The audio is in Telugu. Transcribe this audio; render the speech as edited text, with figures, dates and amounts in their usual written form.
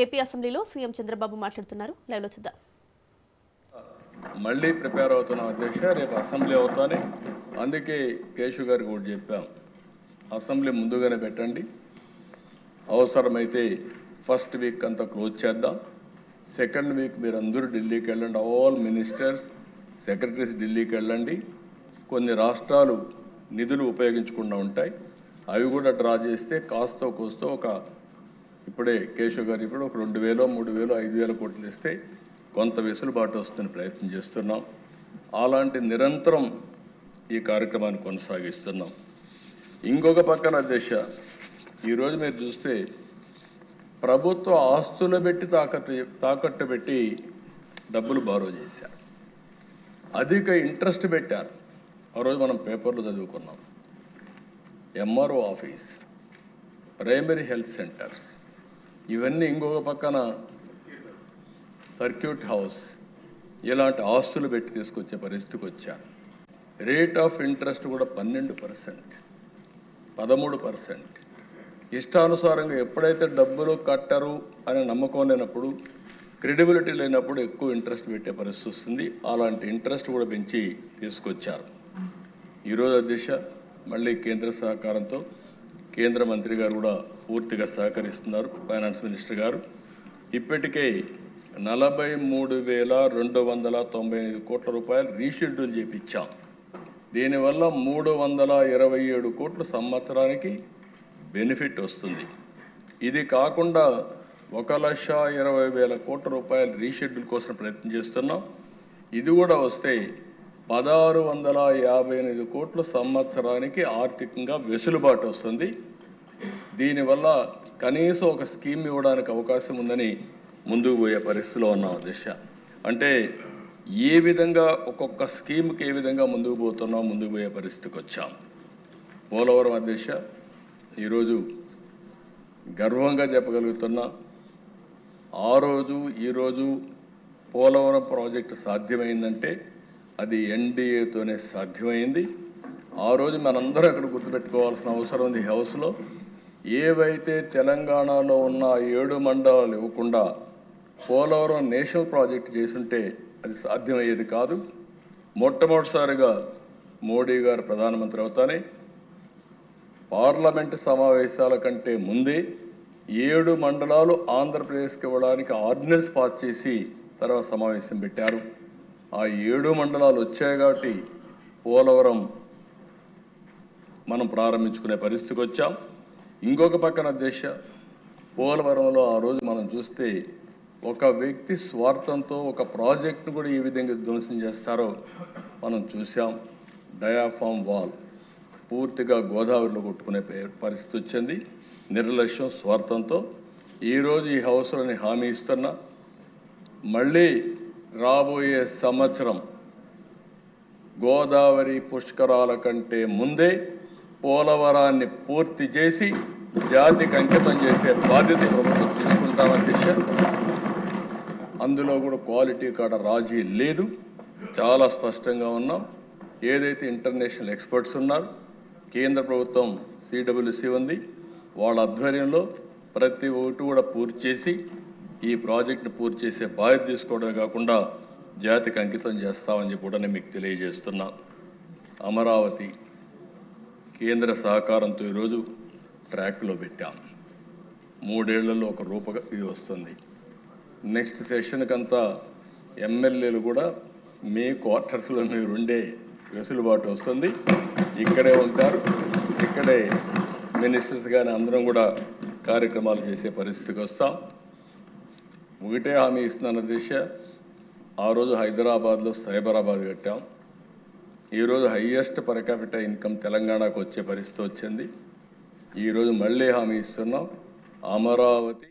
ఏపీ అసెంబ్లీలో సీఎం చంద్రబాబు మాట్లాడుతున్నారు. లైవ్లో చూద్దాం. మళ్ళీ ప్రిపేర్ అవుతున్న అధ్యక్ష, రేపు అసెంబ్లీ అవుతానే, అందుకే కేశవ్ గారికి కూడా చెప్పాం, అసెంబ్లీ ముందుగానే పెట్టండి, అవసరమైతే ఫస్ట్ వీక్ అంతా క్లోజ్ చేద్దాం, సెకండ్ వీక్ మీరు అందరూ ఢిల్లీకి వెళ్ళండి, ఆల్ మినిస్టర్స్ సెక్రటరీస్ ఢిల్లీకి వెళ్ళండి, కొన్ని రాష్ట్రాలు నిధులు ఉపయోగించకుండా ఉంటాయి, అవి కూడా డ్రా చేస్తే కాస్తో కోస్తో ఇప్పుడే కేశవ్ గారు ఇప్పుడు ఒక 2,000, 3,000, 5,000 కోట్లు ఇస్తే కొంత వెసులుబాటు వస్తుందని ప్రయత్నం చేస్తున్నాం. అలాంటి నిరంతరం ఈ కార్యక్రమాన్ని కొనసాగిస్తున్నాం. ఇంకొక పక్కన అధ్యక్ష, ఈరోజు మీరు చూస్తే ప్రభుత్వ ఆస్తులు పెట్టి తాకట్టు పెట్టి డబ్బులు బారో చేశారు, అధిక ఇంట్రెస్ట్ పెట్టారు. ఆ రోజు మనం పేపర్లో చదువుకున్నాం. MRO office, primary health centres, ఇవన్నీ ఇంకొక పక్కన సర్క్యూట్ హౌస్, ఇలాంటి ఆస్తులు పెట్టి తీసుకొచ్చే పరిస్థితికి వచ్చారు. రేట్ ఆఫ్ ఇంట్రెస్ట్ కూడా 12%, 13%. ఇష్టానుసారంగా ఎప్పుడైతే డబ్బులు కట్టరు అనే నమ్మకం లేనప్పుడు, క్రెడిబిలిటీ లేనప్పుడు ఎక్కువ ఇంట్రెస్ట్ పెట్టే పరిస్థితి వస్తుంది. అలాంటి ఇంట్రెస్ట్ కూడా పెంచి తీసుకొచ్చారు. ఈరోజు అధ్యక్ష, మళ్ళీ కేంద్ర సహకారంతో కేంద్ర మంత్రి గారు కూడా పూర్తిగా సహకరిస్తున్నారు, ఫైనాన్స్ మినిస్టర్ గారు. ఇప్పటికే 43,295 కోట్ల రూపాయలు రీషెడ్యూల్ చేయించాం. దీనివల్ల 327 కోట్లు సంవత్సరానికి బెనిఫిట్ వస్తుంది. ఇది కాకుండా 1,20,000 కోట్ల రూపాయలు రీషెడ్యూల్ కోసం ప్రయత్నం చేస్తున్నాం. ఇది కూడా వస్తే 1,658 కోట్లు సంవత్సరానికి ఆర్థికంగా వెసులుబాటు వస్తుంది. దీనివల్ల కనీసం ఒక స్కీమ్ ఇవ్వడానికి అవకాశం ఉందని ముందుకు పోయే పరిస్థితిలో ఉన్నాం అధ్యక్ష. అంటే ఏ విధంగా ఒక్కొక్క స్కీమ్కి ఏ విధంగా ముందుకు పోయే పరిస్థితికి వచ్చాం. పోలవరం అధ్యక్ష, ఈరోజు గర్వంగా చెప్పగలుగుతున్నా, ఆ రోజు ఈరోజు పోలవరం ప్రాజెక్టు సాధ్యమైందంటే అది ఎన్డీఏతోనే సాధ్యమైంది. ఆ రోజు మనందరూ అక్కడ గుర్తుపెట్టుకోవాల్సిన అవసరం ఉంది. హౌస్లో ఏవైతే తెలంగాణలో ఉన్న 7 మండలాలు ఇవ్వకుండా పోలవరం నేషనల్ ప్రాజెక్ట్ చేసుంటే అది సాధ్యమయ్యేది కాదు. మొట్టమొదటిసారిగా మోడీ గారు ప్రధానమంత్రి అవుతానే పార్లమెంటు సమావేశాల కంటే ముందే 7 మండలాలు ఆంధ్రప్రదేశ్కి ఇవ్వడానికి ఆర్డినెన్స్ పాస్ చేసి తర్వాత సమావేశం పెట్టారు. ఆ 7 మండలాలు వచ్చాయి కాబట్టి పోలవరం మనం ప్రారంభించుకునే పరిస్థితికి వచ్చాం. ఇంకొక పక్కన అధ్యక్ష, పోలవరంలో ఆ రోజు మనం చూస్తే ఒక వ్యక్తి స్వార్థంతో ఒక ప్రాజెక్టును కూడా ఏ విధంగా ధ్వంసం చేస్తారో మనం చూసాం. డయాఫామ్ వాల్ పూర్తిగా గోదావరిలో కొట్టుకునే పరిస్థితి వచ్చింది. నిర్లక్ష్యం, స్వార్థంతో. ఈరోజు ఈ హౌస్లోని హామీ ఇస్తున్నా, మళ్ళీ రాబోయే సంవత్సరం గోదావరి పుష్కరాల కంటే ముందే పోలవరాన్ని పూర్తి చేసి జాతికి అంకితం చేసే బాధ్యత ప్రభుత్వం తీసుకుంటామని చెప్పారు. అందులో కూడా క్వాలిటీ కాడ రాజీ లేదు, చాలా స్పష్టంగా ఉన్నాం. ఏదైతే ఇంటర్నేషనల్ ఎక్స్పర్ట్స్ ఉన్నారు, కేంద్ర ప్రభుత్వం సిడబ్ల్యూసి ఉంది, వాళ్ళ ఆధ్వర్యంలో ప్రతి ఒక్కటి కూడా పూర్తి చేసి ఈ ప్రాజెక్టును పూర్తి చేసే బాధ్యత తీసుకోవడమే కాకుండా జాతికి అంకితం చేస్తామని చెప్పి కూడా మీకు తెలియజేస్తున్నా. అమరావతి కేంద్ర సహకారంతో ఈరోజు ట్రాక్లో పెట్టాం. 3 ఏళ్లలో ఒక ఇది వస్తుంది. నెక్స్ట్ సెషన్కంతా ఎమ్మెల్యేలు కూడా మీ క్వార్టర్స్లో మీరు ఉండే వెసులుబాటు వస్తుంది. ఇక్కడే ఉంటారు, ఇక్కడే మినిస్టర్స్ కానీ అందరం కూడా కార్యక్రమాలు చేసే పరిస్థితికి వస్తాం. ఒకటే హామీ ఇస్తున్నాను అధ్యక్ష, ఆ రోజు హైదరాబాద్లో సైబరాబాద్ కట్టాం. ఈరోజు హయ్యెస్ట్ పర్ క్యాపిటా ఇన్కమ్ తెలంగాణకు వచ్చే పరిస్థితి వచ్చింది. ఈరోజు మళ్ళీ హామీ ఇస్తున్నాం, అమరావతి